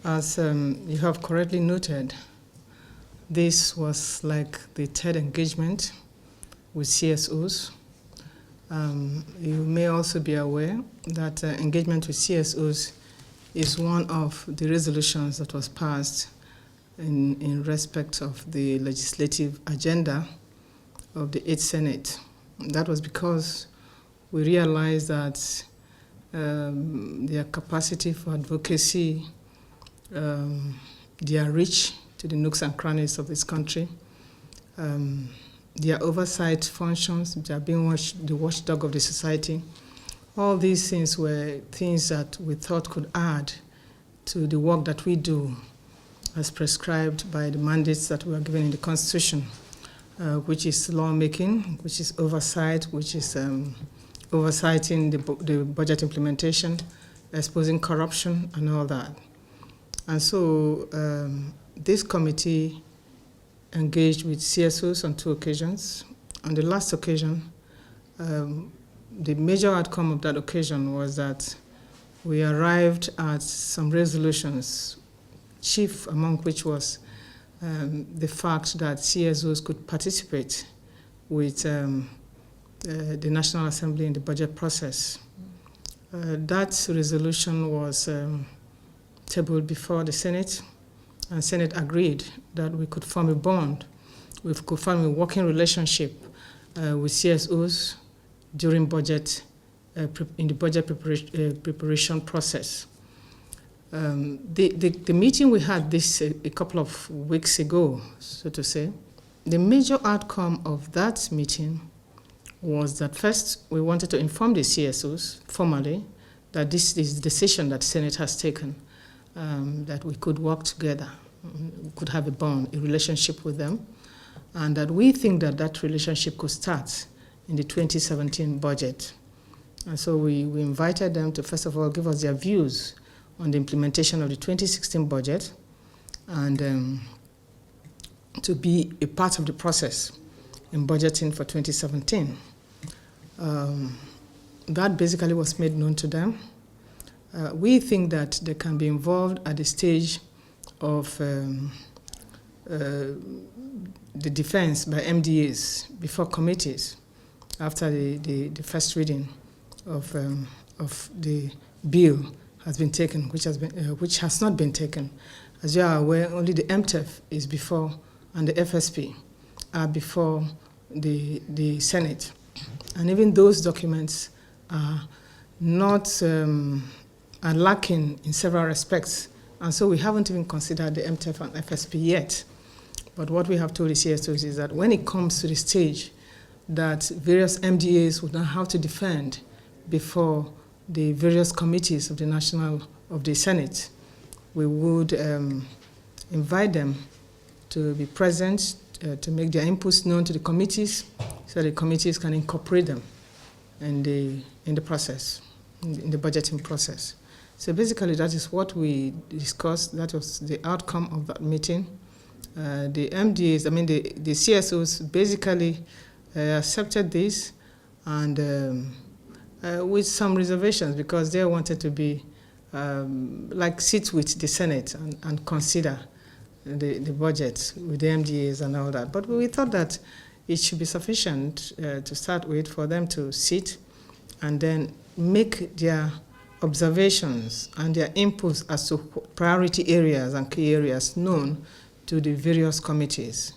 As you have correctly noted, this was like the third engagement with CSOs. You may also be aware that engagement with CSOs is one of the resolutions that was passed in respect of the legislative agenda of the 8th Senate. That was because we realized that their capacity for advocacy, their reach to the nooks and crannies of this country, their oversight functions, they are being the watchdog of the society. All these things were things that we thought could add to the work that we do as prescribed by the mandates that we are given in the Constitution, which is lawmaking, which is oversight, which is oversighting the budget implementation, exposing corruption, and all that. And so this committee engaged with CSOs on 2 occasions. On the last occasion, the major outcome of that occasion was that we arrived at some resolutions, chief among which was the fact that CSOs could participate with the National Assembly in the budget process. That resolution was tabled before the Senate, and Senate agreed that we could form a bond, we could form a working relationship with CSOs during budget, in the budget preparation process. The meeting we had this a couple of weeks ago, so to say, the major outcome of that meeting was that first we wanted to inform the CSOs formally that this is the decision that Senate has taken, that we could work together, we could have a bond, a relationship with them, and that we think that that relationship could start in the 2017 budget. And so we invited them to, first of all, give us their views on the implementation of the 2016 budget and to be a part of the process in budgeting for 2017. That basically was made known to them. We think that they can be involved at the stage of the defense by MDAs before committees after the first reading of the bill has been taken, which has not been taken. As you are aware, only the MTEF is before, and the FSP are before the Senate. And even those documents are not, are lacking in several respects. And so we haven't even considered the MTEF and FSP yet. But what we have told the CSOs is that when it comes to the stage that various MDAs would now have to defend before the various committees of the Senate, we would invite them to be present, to make their inputs known to the committees, so the committees can incorporate them in the process, in the budgeting process. So basically, that is what we discussed. That was the outcome of that meeting. The MDAs, I mean the CSOs, basically accepted this, and with some reservations, because they wanted to be sit with the Senate and consider the budget with the MDAs and all that. But we thought that it should be sufficient to start with for them to sit and then make their observations and their inputs as to priority areas and key areas known to the various committees.